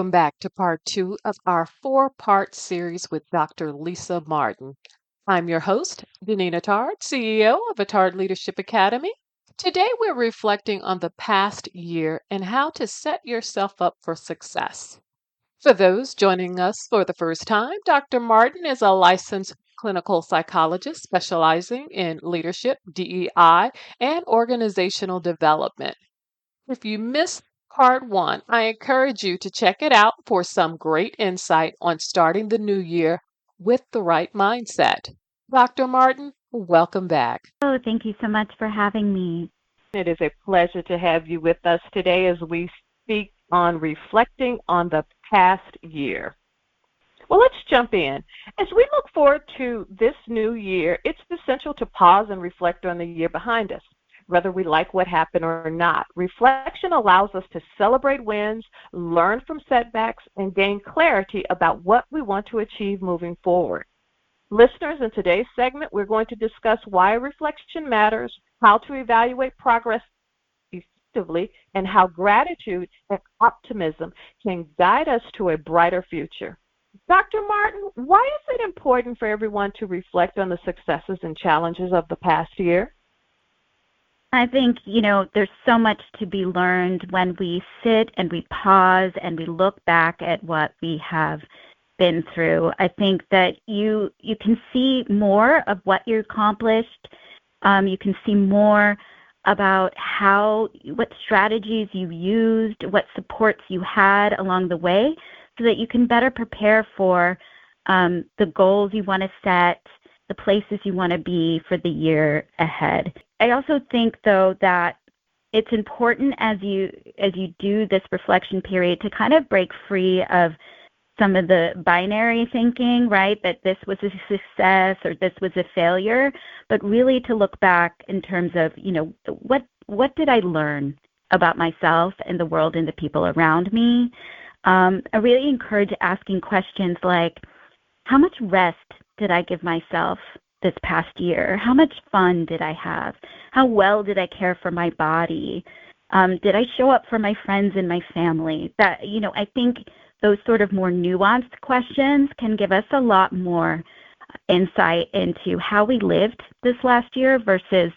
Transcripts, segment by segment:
welcome back to part two of our four-part series with Dr. Lisa Martin. I'm your host, Danina Tard, CEO of Atard Leadership Academy. Today we're reflecting on the past year and how to set yourself up for success. For those joining us for the first time, Dr. Martin is a licensed clinical psychologist specializing in leadership, DEI, and organizational development. If you missed part one, I encourage you to check it out for some great insight on starting the new year with the right mindset. Dr. Martin, welcome back. Oh, thank you so much for having me. It is a pleasure to have you with us today as we speak on reflecting on the past year. Well, let's jump in. As we look forward to this new year, it's essential to pause and reflect on the year behind us, whether we like what happened or not. Reflection allows us to celebrate wins, learn from setbacks, and gain clarity about what we want to achieve moving forward. Listeners, in today's segment, we're going to discuss why reflection matters, how to evaluate progress effectively, and how gratitude and optimism can guide us to a brighter future. Dr. Martin, why is it important for everyone to reflect on the successes and challenges of the past year? I think, there's so much to be learned when we sit and we pause and we look back at what we have been through. I think that you can see more of what you accomplished. You can see more about what strategies you used, what supports you had along the way, so that you can better prepare for the goals you want to set, the places you want to be for the year ahead. I also think, though, that it's important as you do this reflection period to kind of break free of some of the binary thinking, right, that this was a success or this was a failure, but really to look back in terms of, what did I learn about myself and the world and the people around me? I really encourage asking questions like, how much rest did I give myself this past year? How much fun did I have? How well did I care for my body? Did I show up for my friends and my family? That, I think those sort of more nuanced questions can give us a lot more insight into how we lived this last year versus,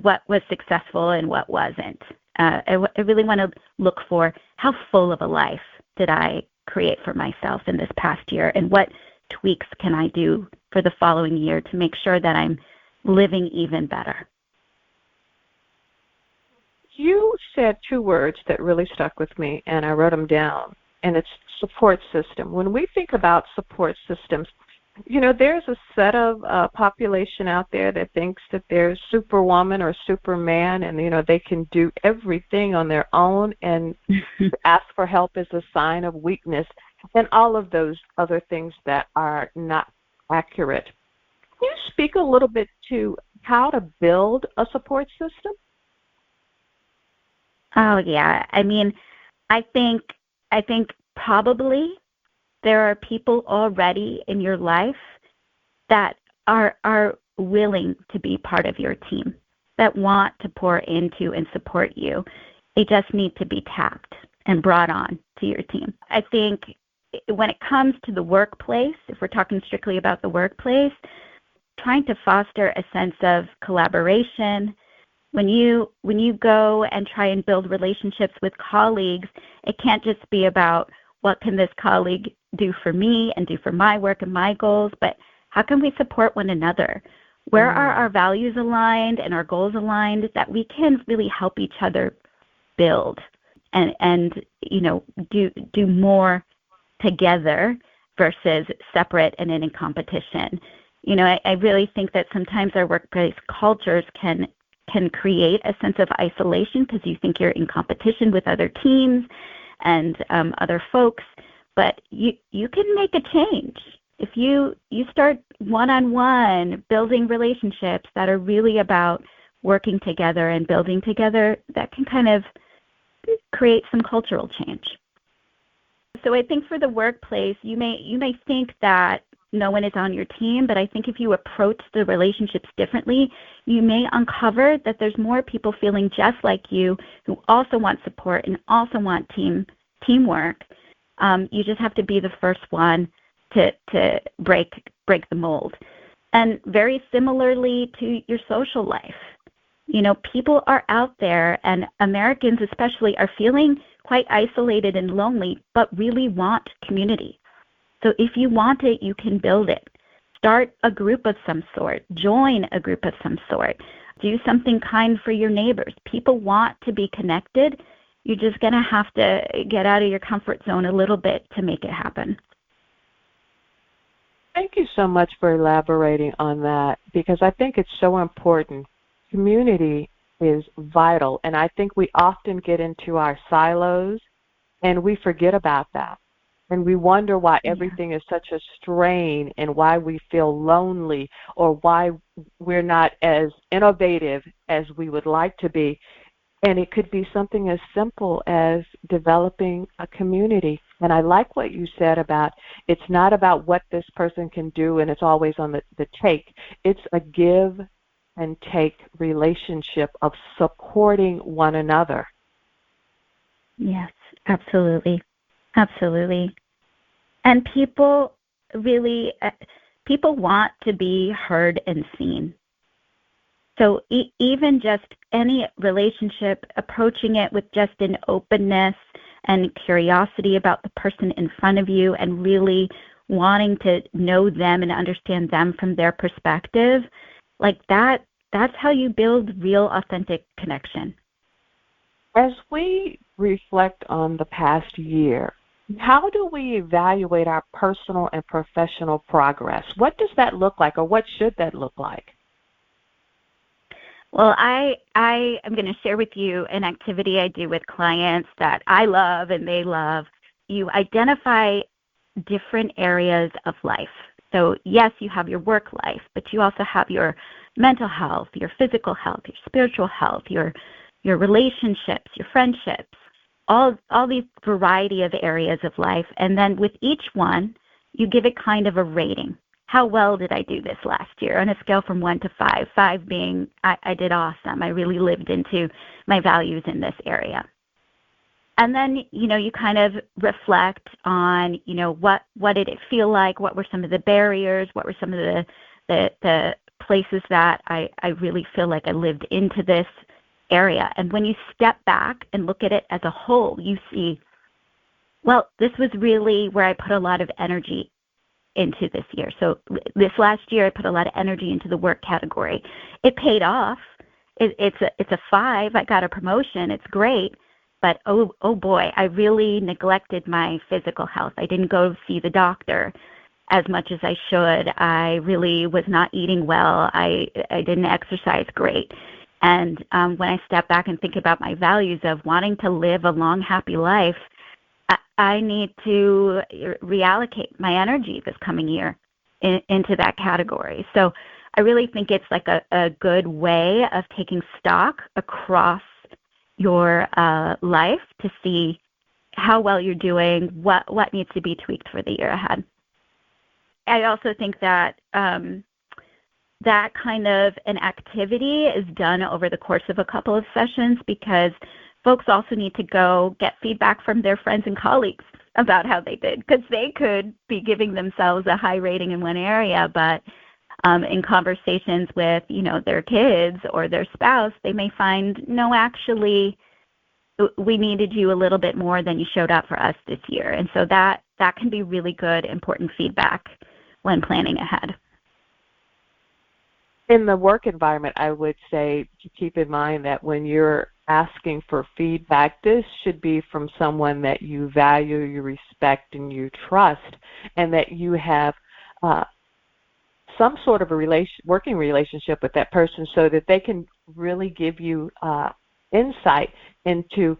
what was successful and what wasn't. I really want to look for how full of a life did I create for myself in this past year, and what tweaks can I do for the following year to make sure that I'm living even better. You said two words that really stuck with me, and I wrote them down, and it's support system. When we think about support systems, there's a set of population out there that thinks that they're superwoman or superman, and, they can do everything on their own, and ask for help is a sign of weakness, and all of those other things that are not accurate. Can you speak a little bit to how to build a support system? Oh, yeah. I think probably there are people already in your life that are willing to be part of your team, that want to pour into and support you. They just need to be tapped and brought on to your team. I think when it comes to the workplace, if we're talking strictly about the workplace, trying to foster a sense of collaboration. When you go and try and build relationships with colleagues, it can't just be about what can this colleague do for me and do for my work and my goals, but how can we support one another? Where are our values aligned and our goals aligned that we can really help each other build and do more together versus separate and in competition. I really think that sometimes our workplace cultures can create a sense of isolation because you think you're in competition with other teams and other folks, but you can make a change. If you start one-on-one building relationships that are really about working together and building together, that can kind of create some cultural change. So I think for the workplace, you may think that no one is on your team, but I think if you approach the relationships differently, you may uncover that there's more people feeling just like you who also want support and also want teamwork. You just have to be the first one to break the mold. And very similarly to your social life. People are out there, and Americans especially are feeling quite isolated and lonely, but really want community. So if you want it, you can build it. Start a group of some sort. Join a group of some sort. Do something kind for your neighbors. People want to be connected. You're just going to have to get out of your comfort zone a little bit to make it happen. Thank you so much for elaborating on that, because I think it's so important. Community is vital, and I think we often get into our silos and we forget about that. And we wonder why everything is such a strain and why we feel lonely or why we're not as innovative as we would like to be. And it could be something as simple as developing a community. And I like what you said about it's not about what this person can do and it's always on the take. It's a give and take relationship of supporting one another. Yes, absolutely. Absolutely. And people want to be heard and seen. So even just any relationship, approaching it with just an openness and curiosity about the person in front of you and really wanting to know them and understand them from their perspective, like that's how you build real, authentic connection. As we reflect on the past year, how do we evaluate our personal and professional progress? What does that look like, or what should that look like? Well, I am going to share with you an activity I do with clients that I love and they love. You identify different areas of life. So yes, you have your work life, but you also have your mental health, your physical health, your spiritual health, your relationships, your friendships, all these variety of areas of life. And then with each one, you give it kind of a rating. How well did I do this last year on a scale from 1 to 5? 5 being I did awesome. I really lived into my values in this area. And then, you kind of reflect on, what did it feel like? What were some of the barriers? What were some of the places that I really feel like I lived into this area? And when you step back and look at it as a whole, you see, well, this was really where I put a lot of energy into this year. So this last year, I put a lot of energy into the work category. It paid off. It's a 5. I got a promotion. It's great. But oh boy, I really neglected my physical health. I didn't go see the doctor as much as I should. I really was not eating well. I didn't exercise great. And when I step back and think about my values of wanting to live a long, happy life, I need to reallocate my energy this coming year into that category. So I really think it's like a good way of taking stock across your life to see how well you're doing, what needs to be tweaked for the year ahead. I also think that that kind of an activity is done over the course of a couple of sessions because folks also need to go get feedback from their friends and colleagues about how they did, because they could be giving themselves a high rating in one area, but in conversations with, their kids or their spouse, they may find, no, actually, we needed you a little bit more than you showed up for us this year. And so that can be really good, important feedback when planning ahead. In the work environment, I would say to keep in mind that when you're asking for feedback, this should be from someone that you value, you respect, and you trust, and that you have some sort of a working relationship with that person so that they can really give you insight into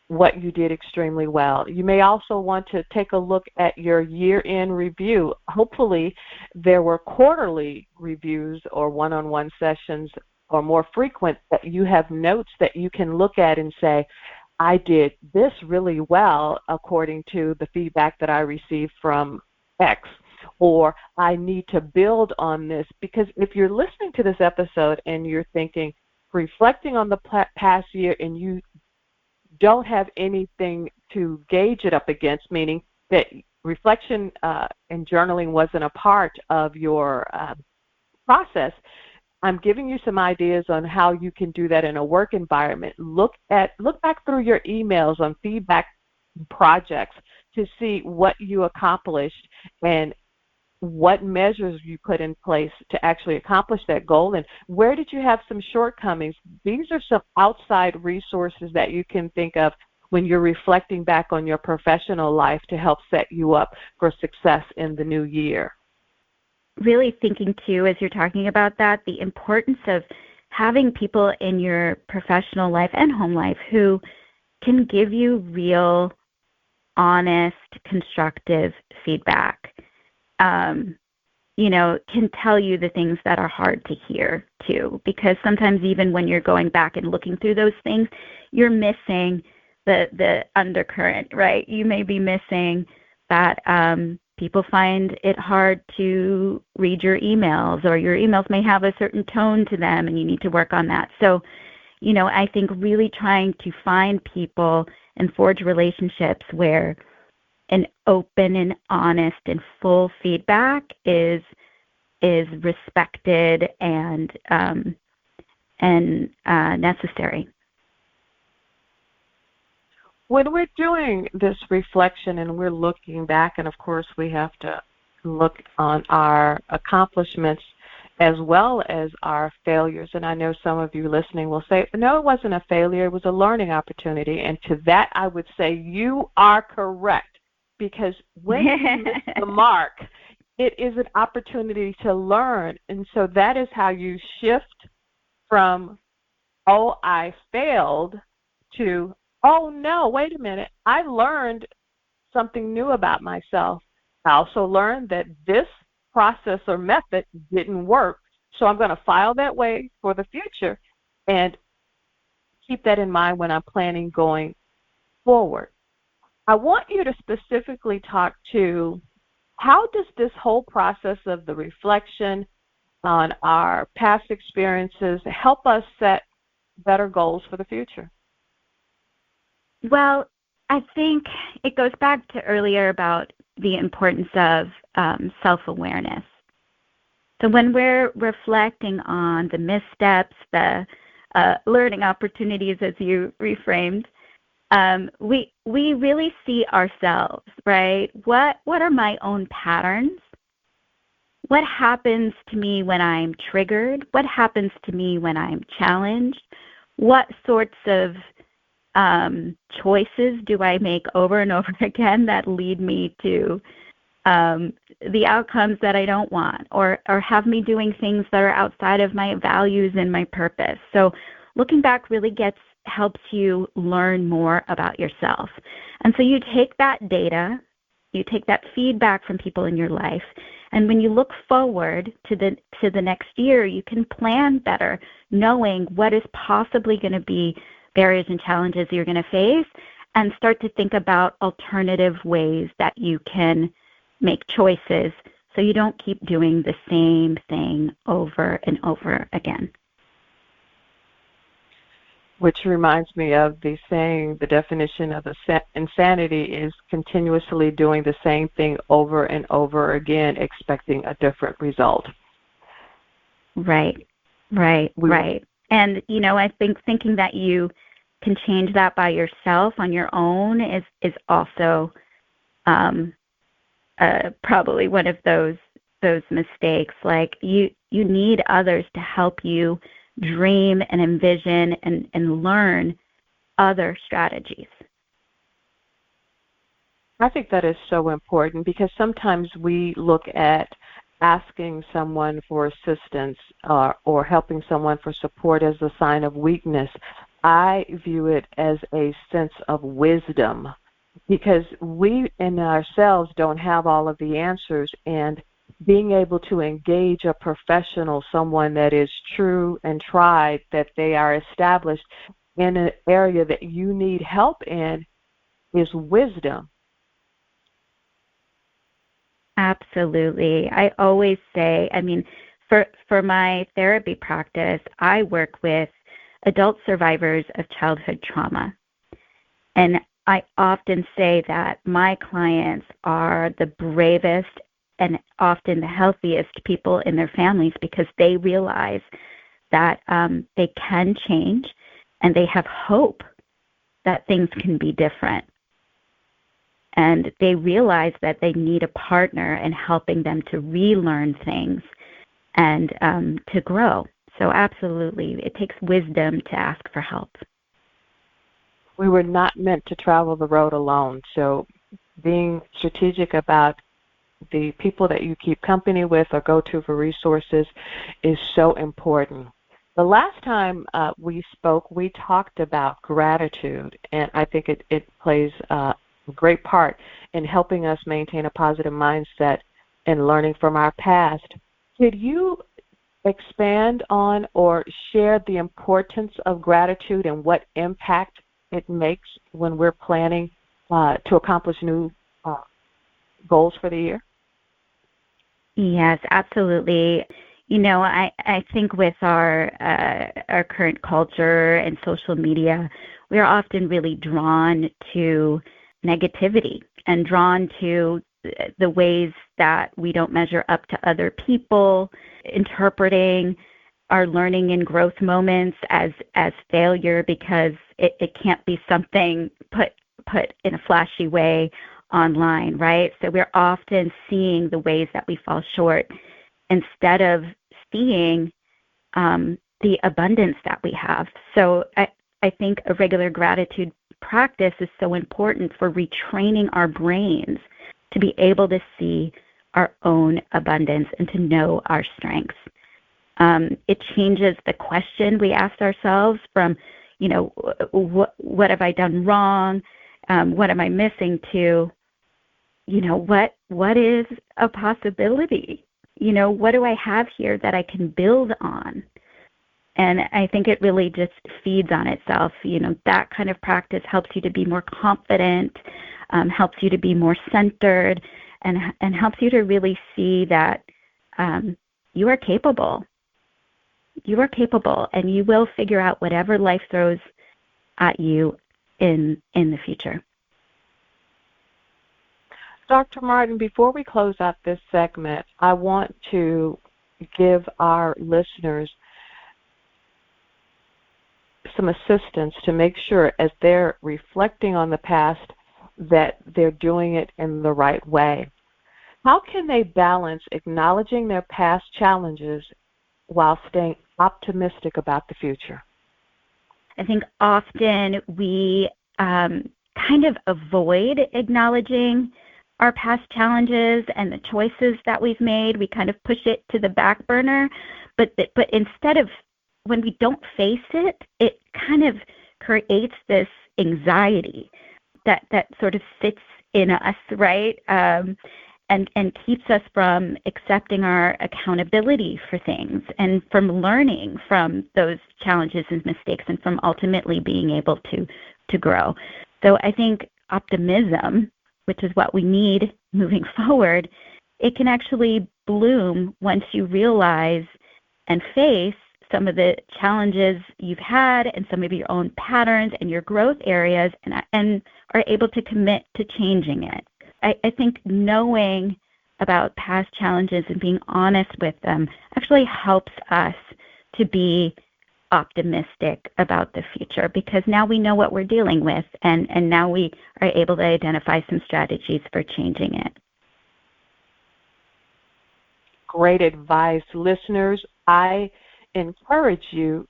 what you did extremely well. You may also want to take a look at your year-end review. Hopefully, there were quarterly reviews or one-on-one sessions or more frequent that you have notes that you can look at and say, I did this really well according to the feedback that I received from X, or I need to build on this. Because if you're listening to this episode and you're thinking, reflecting on the past year, and you don't have anything to gauge it up against, meaning that reflection and journaling wasn't a part of your process, I'm giving you some ideas on how you can do that in a work environment. Look back through your emails on feedback projects to see what you accomplished and what measures you put in place to actually accomplish that goal, and where did you have some shortcomings. These are some outside resources that you can think of when you're reflecting back on your professional life to help set you up for success in the new year. Really thinking, too, as you're talking about that, the importance of having people in your professional life and home life who can give you real, honest, constructive feedback. Can tell you the things that are hard to hear, too, because sometimes even when you're going back and looking through those things, you're missing the undercurrent, right? You may be missing that people find it hard to read your emails, or your emails may have a certain tone to them, and you need to work on that. So, I think really trying to find people and forge relationships where an open and honest and full feedback is respected and necessary. When we're doing this reflection and we're looking back, and of course we have to look on our accomplishments as well as our failures. And I know some of you listening will say, no, it wasn't a failure, it was a learning opportunity. And to that I would say you are correct, because when you miss the mark, it is an opportunity to learn. And so that is how you shift from, oh, I failed, to, oh, no, wait a minute, I learned something new about myself. I also learned that this process or method didn't work, so I'm going to file that way for the future and keep that in mind when I'm planning going forward. I want you to specifically talk to how does this whole process of the reflection on our past experiences help us set better goals for the future? Well, I think it goes back to earlier about the importance of self-awareness. So when we're reflecting on the missteps, the learning opportunities, as you reframed, we really see ourselves, right? What are my own patterns? What happens to me when I'm triggered? What happens to me when I'm challenged? What sorts of choices do I make over and over again that lead me to the outcomes that I don't want, or have me doing things that are outside of my values and my purpose? So looking back really helps you learn more about yourself. And so you take that data, you take that feedback from people in your life, and when you look forward to the next year, you can plan better, knowing what is possibly going to be barriers and challenges you're going to face, and start to think about alternative ways that you can make choices so you don't keep doing the same thing over and over again. Which reminds me of the saying, the definition of insanity is continuously doing the same thing over and over again, expecting a different result. Right. And, I think thinking that you can change that by yourself on your own is also probably one of those mistakes. Like you need others to help you dream and envision and learn other strategies. I think that is so important, because sometimes we look at asking someone for assistance or helping someone for support as a sign of weakness. I view it as a sense of wisdom, because we in ourselves don't have all of the answers, and being able to engage a professional, someone that is true and tried, that they are established in an area that you need help in, is wisdom. Absolutely. I always say, for my therapy practice, I work with adult survivors of childhood trauma. And I often say that my clients are the bravest and often the healthiest people in their families because they realize that they can change and they have hope that things can be different. And they realize that they need a partner in helping them to relearn things and to grow. So absolutely, it takes wisdom to ask for help. We were not meant to travel the road alone. So being strategic about the people that you keep company with or go to for resources is so important. The last time we spoke, we talked about gratitude, and I think it plays a great part in helping us maintain a positive mindset and learning from our past. Could you expand on or share the importance of gratitude and what impact it makes when we're planning to accomplish new goals for the year? Yes, absolutely. You know, I think with our current culture and social media, we are often really drawn to negativity and drawn to the ways that we don't measure up to other people, interpreting our learning and growth moments as failure because it can't be something put in a flashy way online, right? So we're often seeing the ways that we fall short instead of seeing the abundance that we have. So I think a regular gratitude practice is so important for retraining our brains to be able to see our own abundance and to know our strengths. It changes the question we ask ourselves from, you know, what have I done wrong? What am I missing to, you know, what is a possibility? You know, what do I have here that I can build on? And I think it really just feeds on itself. You know, that kind of practice helps you to be more confident, helps you to be more centered, and helps you to really see that you are capable. You are capable, and you will figure out whatever life throws at you in the future. Dr. Martin, before we close out this segment, I want to give our listeners some assistance to make sure as they're reflecting on the past that they're doing it in the right way. How can they balance acknowledging their past challenges while staying optimistic about the future? I think often we kind of avoid acknowledging our past challenges and the choices that we've made. We kind of push it to the back burner, but instead of, when we don't face it, it kind of creates this anxiety that sort of sits in us, right? And keeps us from accepting our accountability for things and from learning from those challenges and mistakes and from ultimately being able to grow. So I think optimism, which is what we need moving forward, it can actually bloom once you realize and face some of the challenges you've had and some of your own patterns and your growth areas and are able to commit to changing it. I think knowing about past challenges and being honest with them actually helps us to be optimistic about the future because now we know what we're dealing with and now we are able to identify some strategies for changing it. Great advice. Listeners, I encourage you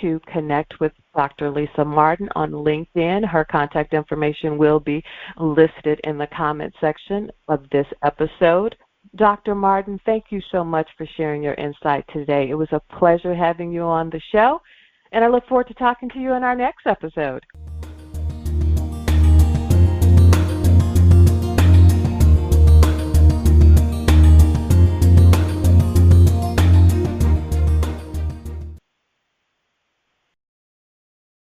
to connect with Dr. Lisa Martin on LinkedIn. Her contact information will be listed in the comment section of this episode. Dr. Martin, thank you so much for sharing your insight today. It was a pleasure having you on the show, and I look forward to talking to you in our next episode.